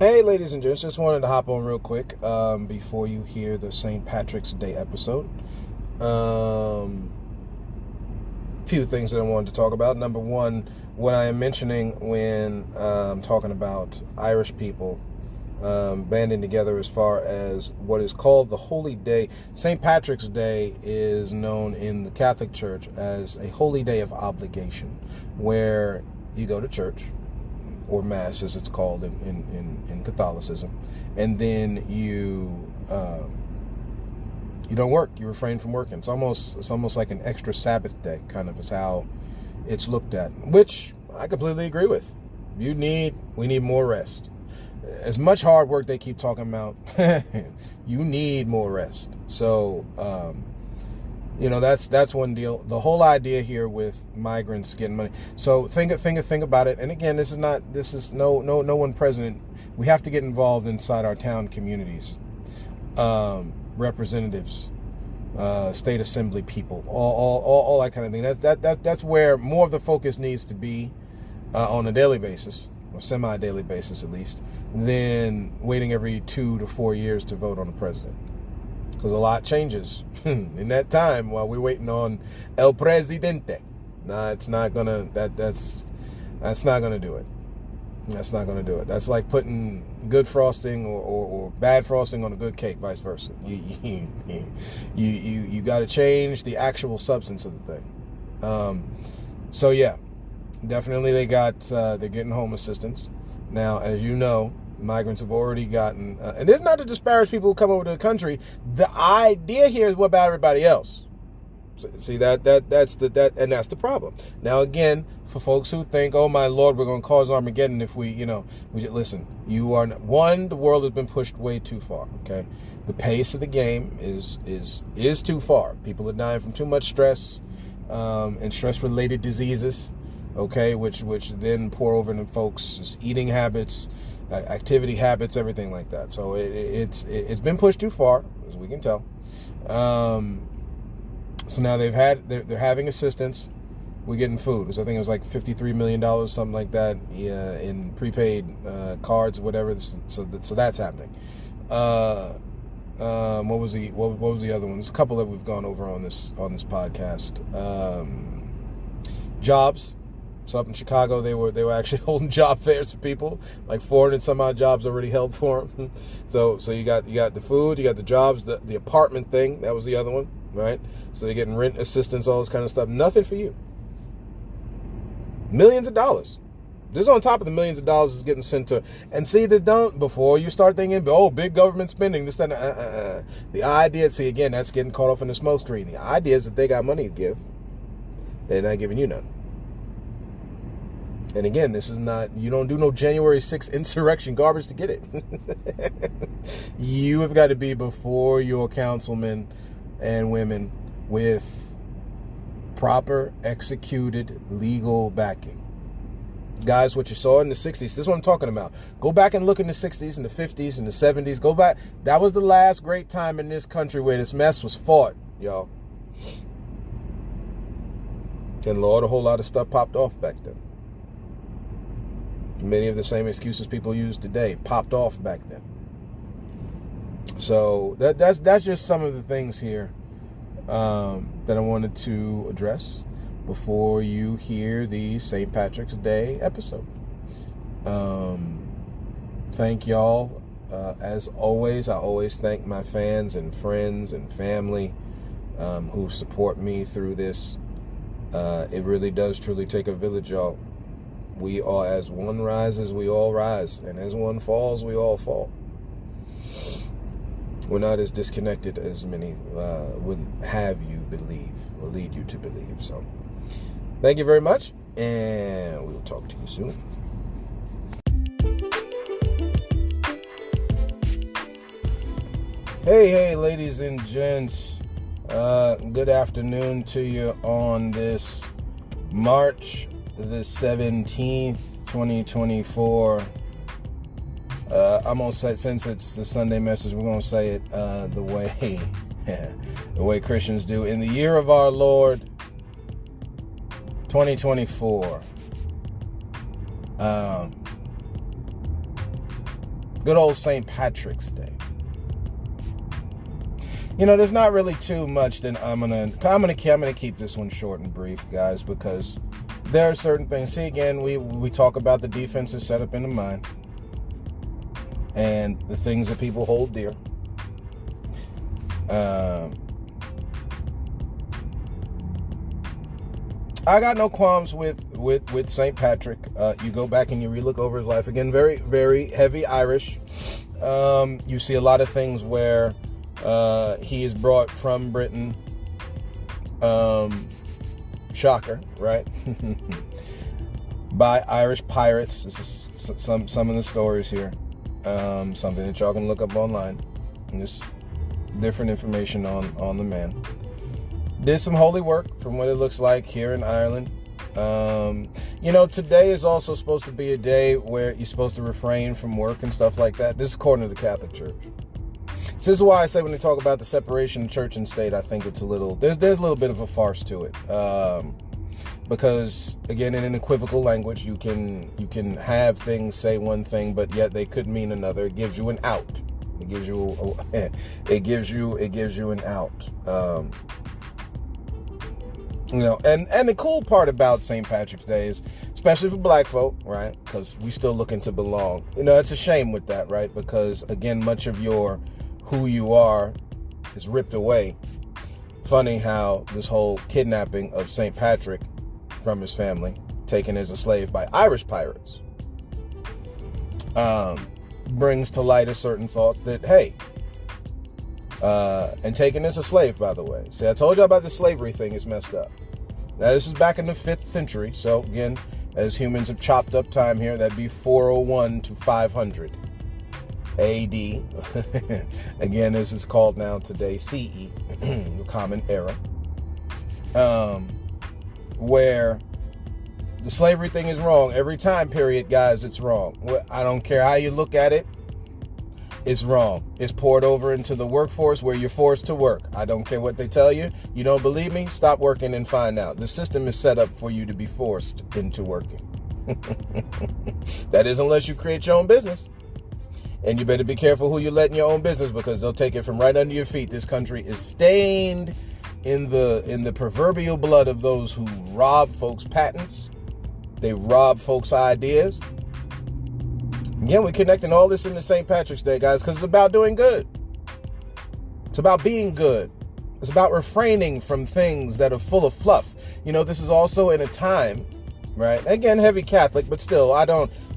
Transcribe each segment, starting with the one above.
Hey, ladies and gents, just wanted to hop on real quick before you hear the St. Patrick's Day episode. Few things that I wanted to talk about. Number one, what I am mentioning when talking about Irish people banding together as far as what is called the Holy Day. St. Patrick's Day is known in the Catholic Church as a holy day of obligation, where you go to church, or Mass as it's called in Catholicism, and then you don't work. You refrain from working. It's almost like an extra Sabbath day, kind of is how it's looked at, which I completely agree with. We need more rest. As much hard work they keep talking about, you need more rest. So that's one deal. The whole idea here with migrants getting money. So think about it. And again, this is no one president. We have to get involved inside our town communities, representatives, state assembly people, all that kind of thing. That's where more of the focus needs to be on a daily basis, or semi-daily basis at least, than waiting every 2 to 4 years to vote on a president. Because a lot changes in that time while we're waiting on El Presidente. Nah, it's not gonna. That's not gonna do it. That's not gonna do it. That's like putting good frosting or bad frosting on a good cake, vice versa. You got to change the actual substance of the thing. So yeah, definitely they're getting home assistance now. As you know, migrants have already gotten, and it's not to disparage people who come over to the country. The idea here is what about everybody else? See that's the problem. Now again, for folks who think, oh my Lord, we're going to cause Armageddon if we listen. You are one. The world has been pushed way too far. Okay, the pace of the game is too far. People are dying from too much stress and stress-related diseases. Okay, which then pour over into folks' eating habits, activity habits, everything like that. So it's been pushed too far, as we can tell. So now they're having assistance. We're getting food. So I think it was like $53 million, something like that, in prepaid cards, whatever. So that's happening. What was the other one? There's a couple that we've gone over on this podcast. Jobs. So up in Chicago, they were actually holding job fairs for people, like 400 some odd jobs already held for them. So you got the food, you got the jobs, the apartment thing. That was the other one, right? So they're getting rent assistance, all this kind of stuff. Nothing for you. Millions of dollars. This on top of the millions of dollars is getting sent to. And see, before you start thinking, oh, big government spending, this and the idea. See, again, that's getting caught off in the smoke screen. The idea is that they got money to give, they're not giving you none. And again, this is not, you don't do no January 6th insurrection garbage to get it. You have got to be before your councilmen and women with proper executed legal backing. Guys, what you saw in the 60s, this is what I'm talking about. Go back and look in the 60s and the 50s and the 70s. Go back. That was the last great time in this country where this mess was fought, y'all. And Lord, a whole lot of stuff popped off back then. Many of the same excuses people use today popped off back then. So that's just some of the things here that I wanted to address before you hear the St. Patrick's Day episode. Thank y'all. As always, I always thank my fans and friends and family who support me through this. It really does truly take a village, y'all. We are, as one rises, we all rise. And as one falls, we all fall. We're not as disconnected as many would have you believe or lead you to believe. So thank you very much, and we'll talk to you soon. Hey, ladies and gents. Good afternoon to you on this March the 17th, 2024. I'm gonna say, since it's the Sunday message, we're gonna say it the way Christians do. In the year of our Lord 2024, Good old St. Patrick's Day. You know, there's not really too much that I'm gonna keep this one short and brief, guys, because there are certain things. See, again, we talk about the defensive setup in the mind and the things that people hold dear. I got no qualms with St. Patrick. You go back and you relook over his life again. Very, very heavy Irish. You see a lot of things where he is brought from Britain. Shocker, right? By Irish pirates. This is some of the stories here. Something that y'all can look up online. And just different information on the man. Did some holy work from what it looks like here in Ireland. You know, today is also supposed to be a day where you're supposed to refrain from work and stuff like that. This is according to the Catholic Church. So this is why I say when they talk about the separation of church and state, I think it's a little, there's a little bit of a farce to it. Because again, in an equivocal language, you can have things say one thing, but yet they could mean another. It gives you an out. It gives you an out. You know, and the cool part about St. Patrick's Day is, especially for black folk, right? Because we still looking to belong. You know, it's a shame with that, right? Because again, much of your who you are is ripped away. Funny how this whole kidnapping of St. Patrick from his family, taken as a slave by Irish pirates, brings to light a certain thought that, hey, and taken as a slave, by the way. See, I told you about the slavery thing is messed up. Now, this is back in the 5th century. So, again, as humans have chopped up time here, that'd be 401 to 500 AD. Again, this is called now today CE, the Common Era. Where the slavery thing is wrong. Every time period, guys, it's wrong. I don't care how you look at it. It's wrong. It's poured over into the workforce where you're forced to work. I don't care what they tell you. You don't believe me? Stop working and find out. The system is set up for you to be forced into working. That is, unless you create your own business. And you better be careful who you let in your own business, because they'll take it from right under your feet. This country is stained in the proverbial blood of those who rob folks' patents. They rob folks' ideas. Again, we're connecting all this into St. Patrick's Day, guys, because it's about doing good. It's about being good. It's about refraining from things that are full of fluff. You know, this is also in a time, right? Again, heavy Catholic, but still,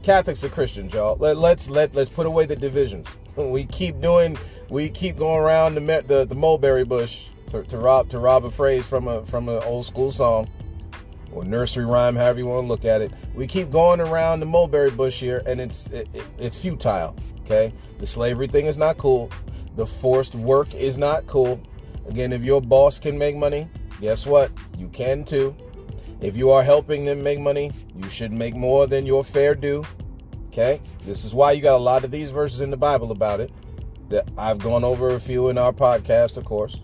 Catholics are Christians, y'all. Let's put away the divisions. We keep going around the mulberry bush to rob a phrase from an old school song. Or nursery rhyme, however you want to look at it. We keep going around the mulberry bush here, and it's futile, okay? The slavery thing is not cool. The forced work is not cool. Again, if your boss can make money, guess what? You can too. If you are helping them make money, you should make more than your fair due, okay? This is why you got a lot of these verses in the Bible about it. That I've gone over a few in our podcast, of course.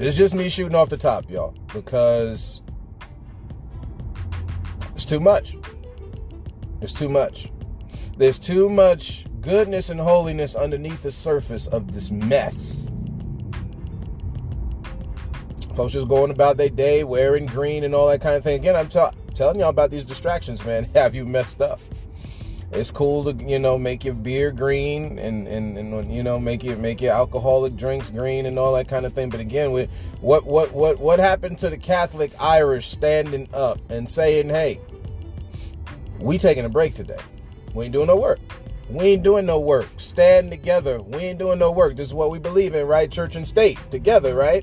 It's just me shooting off the top, y'all, because it's too much. It's too much. There's too much goodness and holiness underneath the surface of this mess. Folks just going about their day wearing green and all that kind of thing. Again, I'm telling y'all about these distractions, man. Have you messed up? It's cool to, you know, make your beer green and you know, make your alcoholic drinks green and all that kind of thing. But again, what happened to the Catholic Irish standing up and saying, hey, we taking a break today. We ain't doing no work. We ain't doing no work. Stand together. We ain't doing no work. This is what we believe in, right? Church and state together, right?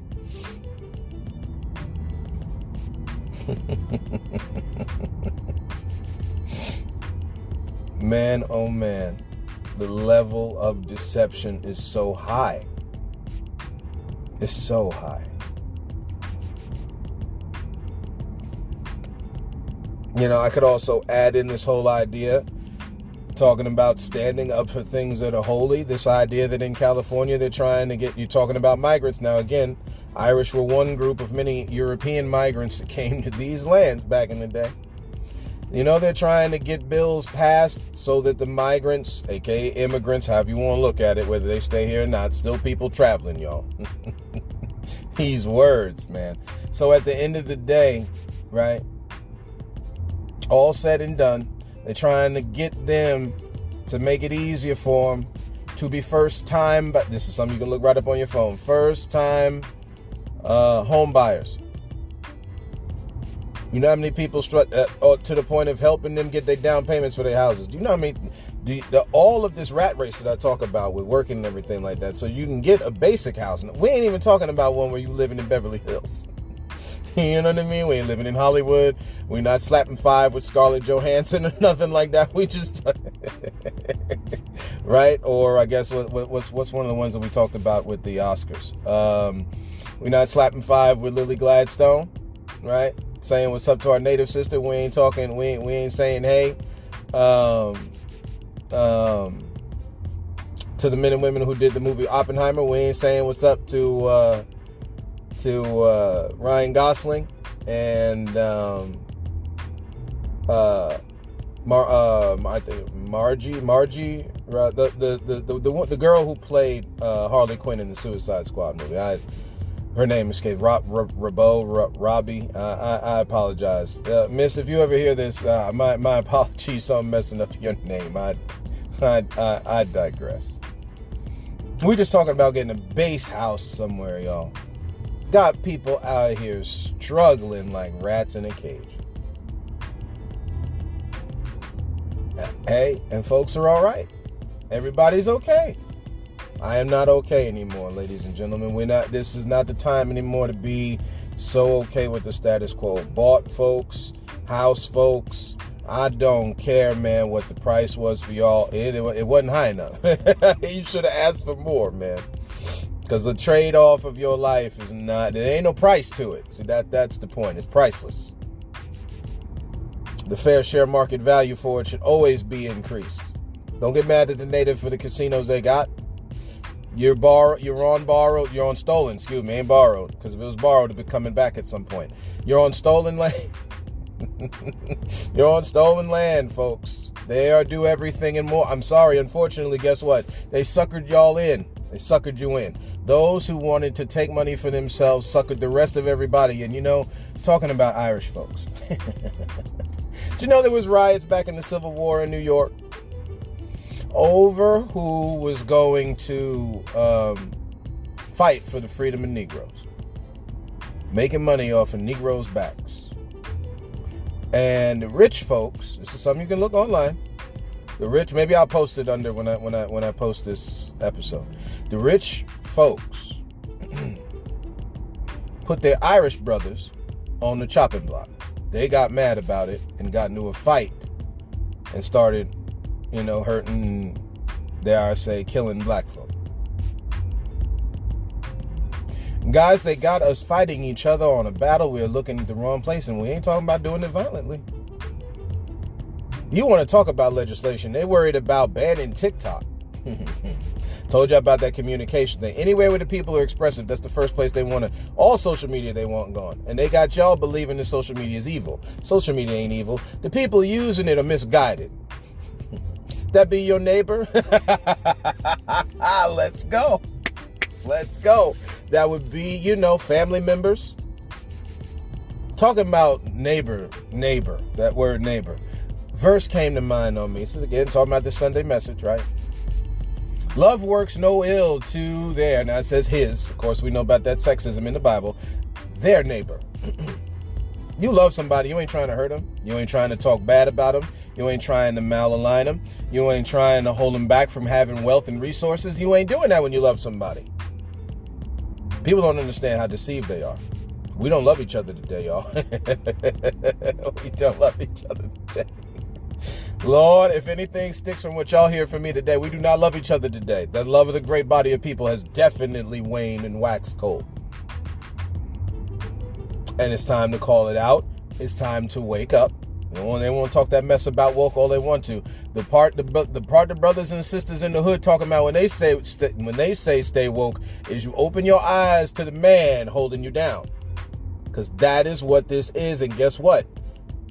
Man, oh man, the level of deception is so high. It's so high. You know, I could also add in this whole idea, talking about standing up for things that are holy. This idea that in California, they're trying to get you talking about migrants. Now, again, Irish were one group of many European migrants that came to these lands back in the day. You know, they're trying to get bills passed so that the migrants, aka immigrants, however you want to look at it, whether they stay here or not, still people traveling, y'all. These words, man. So at the end of the day, right, all said and done, they're trying to get them to make it easier for them to be first time, but this is something you can look right up on your phone, first time home buyers. You know how many people strut to the point of helping them get their down payments for their houses? Do you know how many, all of this rat race that I talk about with working and everything like that, so you can get a basic house. We ain't even talking about one where you living in Beverly Hills. You know what I mean? We ain't living in Hollywood. We're not slapping five with Scarlett Johansson or nothing like that. We just, right? Or I guess what's one of the ones that we talked about with the Oscars? We're not slapping five with Lily Gladstone, right? Saying what's up to our native sister. We ain't talking. We ain't saying hey. To the men and women who did the movie Oppenheimer, we ain't saying what's up to Ryan Gosling and Margie, the girl who played Harley Quinn in the Suicide Squad movie. Her name escaped. Robbie. I apologize, Miss. If you ever hear this, my apologies on messing up your name. I digress. We're just talking about getting a base house somewhere, y'all. Got people out here struggling like rats in a cage. Hey, and folks are all right. Everybody's okay. I am not okay anymore, ladies and gentlemen. This is not the time anymore to be so okay with the status quo. Bought folks, house folks, I don't care, man, what the price was for y'all. It wasn't high enough. You should have asked for more, man. Because the trade-off of your life is not, there ain't no price to it. See, that's the point. It's priceless. The fair share market value for it should always be increased. Don't get mad at the native for the casinos they got. You're on stolen, ain't borrowed. Because if it was borrowed, it'd be coming back at some point. You're on stolen land. You're on stolen land, folks. They do everything and more. I'm sorry, unfortunately, guess what? They suckered y'all in. They suckered you in. Those who wanted to take money for themselves suckered the rest of everybody. And, talking about Irish folks. Did you know there was riots back in the Civil War in New York over who was going to fight for the freedom of Negroes, making money off of Negroes' backs? And the rich folks, this is something you can look online. The rich, maybe I'll post it under when I post this episode. The rich folks put their Irish brothers on the chopping block. They got mad about it and got into a fight and started, hurting, dare I say, killing black folk. Guys, they got us fighting each other on a battle. We're looking at the wrong place, and we ain't talking about doing it violently. You want to talk about legislation? They worried about banning TikTok. Told you about that communication thing. Anywhere where the people are expressive, that's the first place they want to. All social media they want gone. And they got y'all believing that social media is evil. Social media ain't evil. The people using it are misguided. That be your neighbor? Let's go. Let's go. That would be, family members. Talking about neighbor, that word neighbor. Verse came to mind on me. This is again talking about the Sunday message, right? Love works no ill to their, now it says his. Of course, we know about that sexism in the Bible. Their neighbor. You love somebody, you ain't trying to hurt them. You ain't trying to talk bad about them. You ain't trying to malalign them. You ain't trying to hold them back from having wealth and resources. You ain't doing that when you love somebody. People don't understand how deceived they are. We don't love each other today, y'all. We don't love each other today. Lord, if anything sticks from what y'all hear from me today, we do not love each other today. The love of the great body of people has definitely waned and waxed cold. And it's time to call it out. It's time to wake up. They won't talk that mess about woke all they want to. The part the brothers and sisters in the hood talking about when they say stay woke is you open your eyes to the man holding you down. Because that is what this is. And guess what?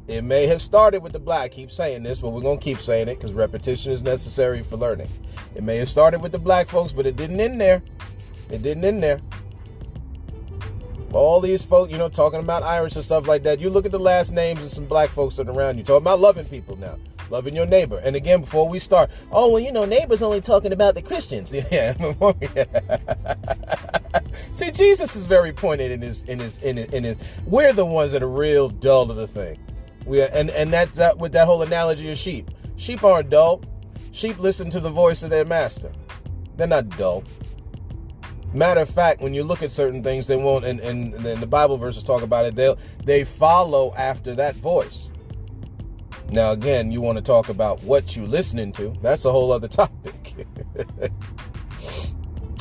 It may have started with the black. I keep saying this, but we're going to keep saying it because repetition is necessary for learning. It may have started with the black folks, but it didn't end there. It didn't end there. All these folks, talking about Irish and stuff like that. You look at the last names of some black folks that are around. You're talking about loving people now. Loving your neighbor. And again, before we start, neighbor's only talking about the Christians. Yeah. See, Jesus is very pointed in his. We're the ones that are real dull to the thing. And that's with that whole analogy of sheep. Sheep aren't dull. Sheep listen to the voice of their master. They're not dull. Matter of fact, when you look at certain things, they won't, and the Bible verses talk about it, they follow after that voice. Now, again, you want to talk about what you're listening to. That's a whole other topic.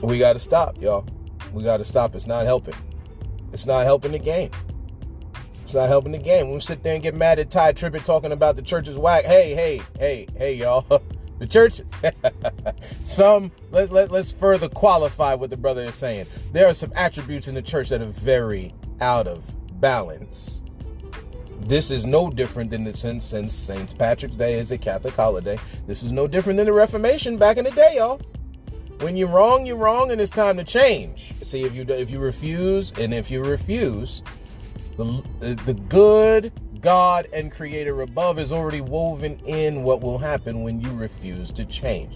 We got to stop, y'all. We got to stop. It's not helping. It's not helping the game. It's not helping the game. We sit there and get mad at Ty Tribbett talking about the church is whack. Hey, y'all. The church, let's further qualify what the brother is saying. There are some attributes in the church that are very out of balance. This is no different than since St. Patrick's Day is a Catholic holiday. This is no different than the Reformation back in the day, y'all. When you're wrong, and it's time to change. See, if you refuse, the good God and Creator above is already woven in what will happen when you refuse to change.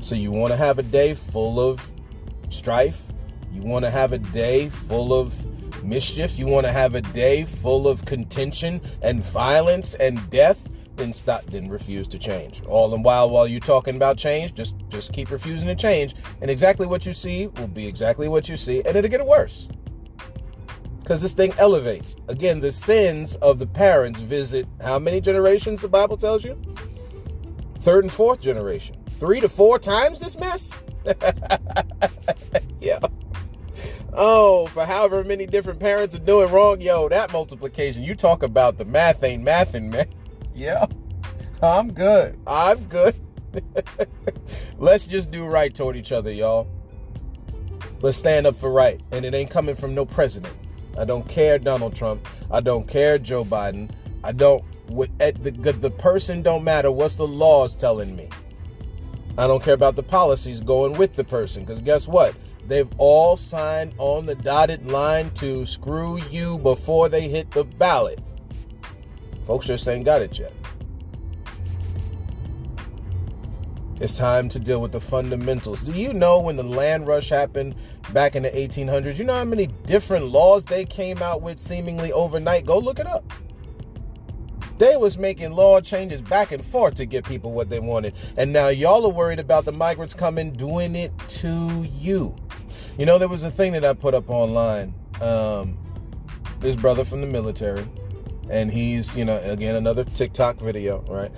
So you want to have a day full of strife. You want to have a day full of mischief. You want to have a day full of contention and violence and death. Then refuse to change. All the while you're talking about change, just keep refusing to change. And exactly what you see will be exactly what you see. And it'll get worse. Because this thing elevates. Again, the sins of the parents visit how many generations the Bible tells you? Third and fourth generation. 3 to 4 times this mess? Yeah. Oh, for however many different parents are doing wrong, that multiplication. You talk about the math ain't mathing, man. Yeah. I'm good. Let's just do right toward each other, y'all. Let's stand up for right. And it ain't coming from no president. I don't care Donald Trump. I don't care Joe Biden. The person don't matter. What's the laws telling me? I don't care about the policies going with the person. Because guess what? They've all signed on the dotted line to screw you before they hit the ballot. Folks just ain't got it yet. It's time to deal with the fundamentals. Do you know when the land rush happened back in the 1800s, you know how many different laws they came out with seemingly overnight? Go look it up. They was making law changes back and forth to get people what they wanted. And now y'all are worried about the migrants coming doing it to you. There was a thing that I put up online. This brother from the military. And he's, again, another TikTok video, right?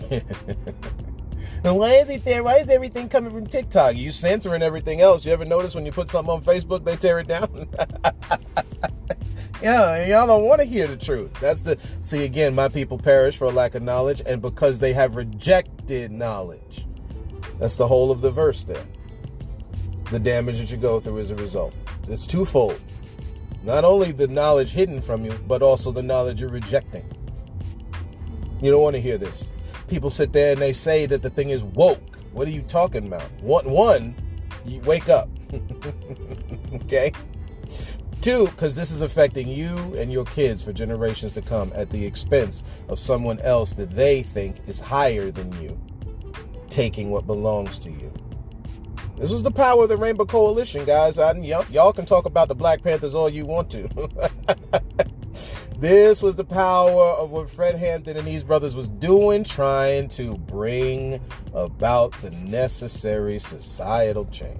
And why is it there? Why is everything coming from TikTok? You censoring everything else. You ever notice when you put something on Facebook, they tear it down? Yeah, y'all don't want to hear the truth. See, again, my people perish for a lack of knowledge and because they have rejected knowledge. That's the whole of the verse there. The damage that you go through as a result. It's twofold. Not only the knowledge hidden from you, but also the knowledge you're rejecting. You don't want to hear this. People sit there and they say that the thing is woke. What are you talking about? One, you wake up. Okay? 2, because this is affecting you and your kids for generations to come at the expense of someone else that they think is higher than you, taking what belongs to you. This was the power of the Rainbow Coalition, guys. Y'all can talk about the Black Panthers all you want to. This was the power of what Fred Hampton and these brothers was doing, trying to bring about the necessary societal change.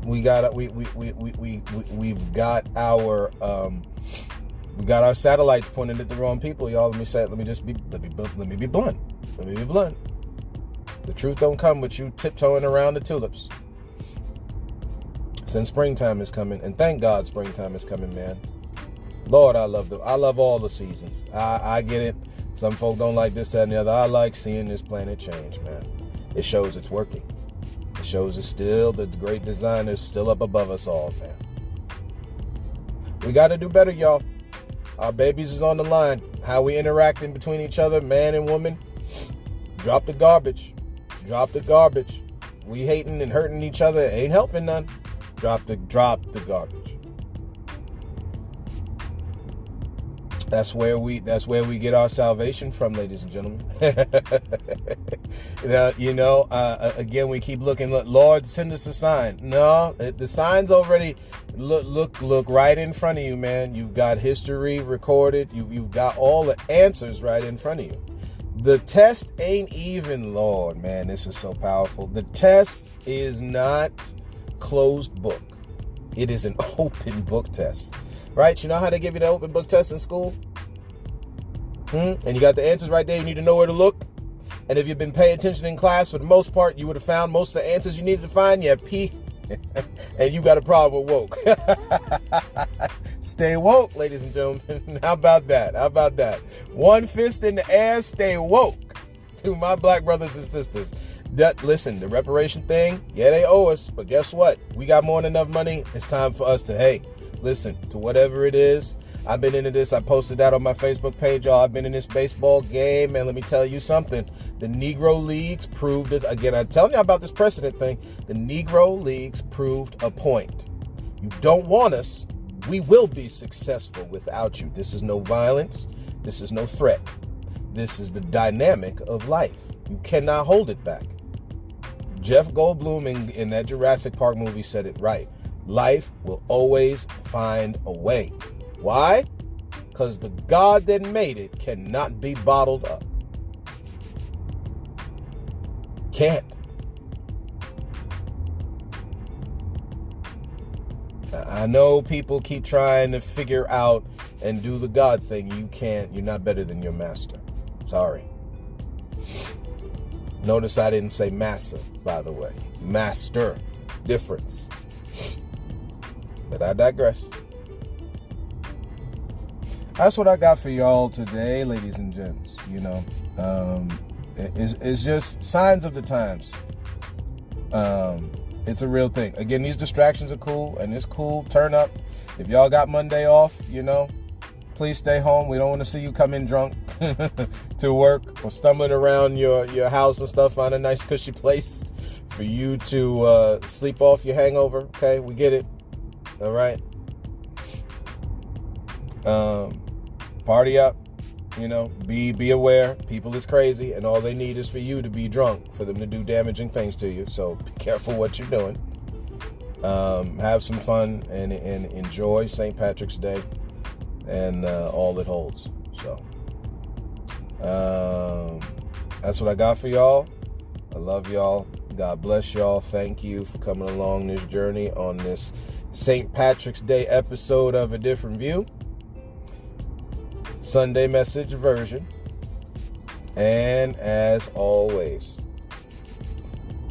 We've got our satellites pointed at the wrong people, y'all. Let me be blunt. The truth don't come with you tiptoeing around the tulips. Since springtime is coming, and thank God springtime is coming, man. Lord, I love all the seasons. I get it. Some folk don't like this, that, and the other. I like seeing this planet change, man. It shows it's working. shows us still the great designers still up above us all, man. We got to do better, y'all. Our babies is on the line. How we interacting between each other, man and woman. Drop the garbage. Drop the garbage. We hating and hurting each other ain't helping none. Drop the garbage. That's where we get our salvation from, ladies and gentlemen. Again, we keep looking. Lord, send us a sign. No, the sign's already look right in front of you, man. You've got history recorded. You've got all the answers right in front of you. The test ain't even, Lord, man, this is so powerful. The test is not closed book. It is an open book test. Right? You know how they give you the open book test in school? And you got the answers right there. You need to know where to look. And if you've been paying attention in class, for the most part, you would have found most of the answers you needed to find. You have P, and you got a problem with woke. Stay woke, ladies and gentlemen. How about that? How about that? One fist in the air, stay woke. To my black brothers and sisters. Listen, the reparation thing, yeah, they owe us. But guess what? We got more than enough money. It's time for us to, hey, listen, to whatever it is. I've been into this. I posted that on my Facebook page, y'all. I've been in this baseball game, and let me tell you something. The Negro Leagues proved it. Again, I'm telling you about this precedent thing. The Negro Leagues proved a point. You don't want us. We will be successful without you. This is no violence. This is no threat. This is the dynamic of life. You cannot hold it back. Jeff Goldblum in that Jurassic Park movie said it right. Life will always find a way. Why? Because the God that made it cannot be bottled up. Can't. I know people keep trying to figure out and do the God thing. You can't. You're not better than your master. Sorry. Notice I didn't say massa, by the way. Master. Difference. But I digress. That's what I got for y'all today, ladies and gents. It's just signs of the times. It's a real thing. Again, these distractions are cool, and it's cool. Turn up. If y'all got Monday off, please stay home. We don't want to see you come in drunk to work or stumbling around your house and stuff. Find a nice cushy place for you to sleep off your hangover. Okay, we get it. All right. Party up, be aware. People is crazy, and all they need is for you to be drunk for them to do damaging things to you. So be careful what you're doing. Have some fun and enjoy St. Patrick's Day and all it holds. So that's what I got for y'all. I love y'all. God bless y'all. Thank you for coming along this journey on this St. Patrick's Day episode of A Different View. Sunday message version. And as always,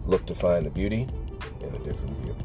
look to find the beauty in a different view.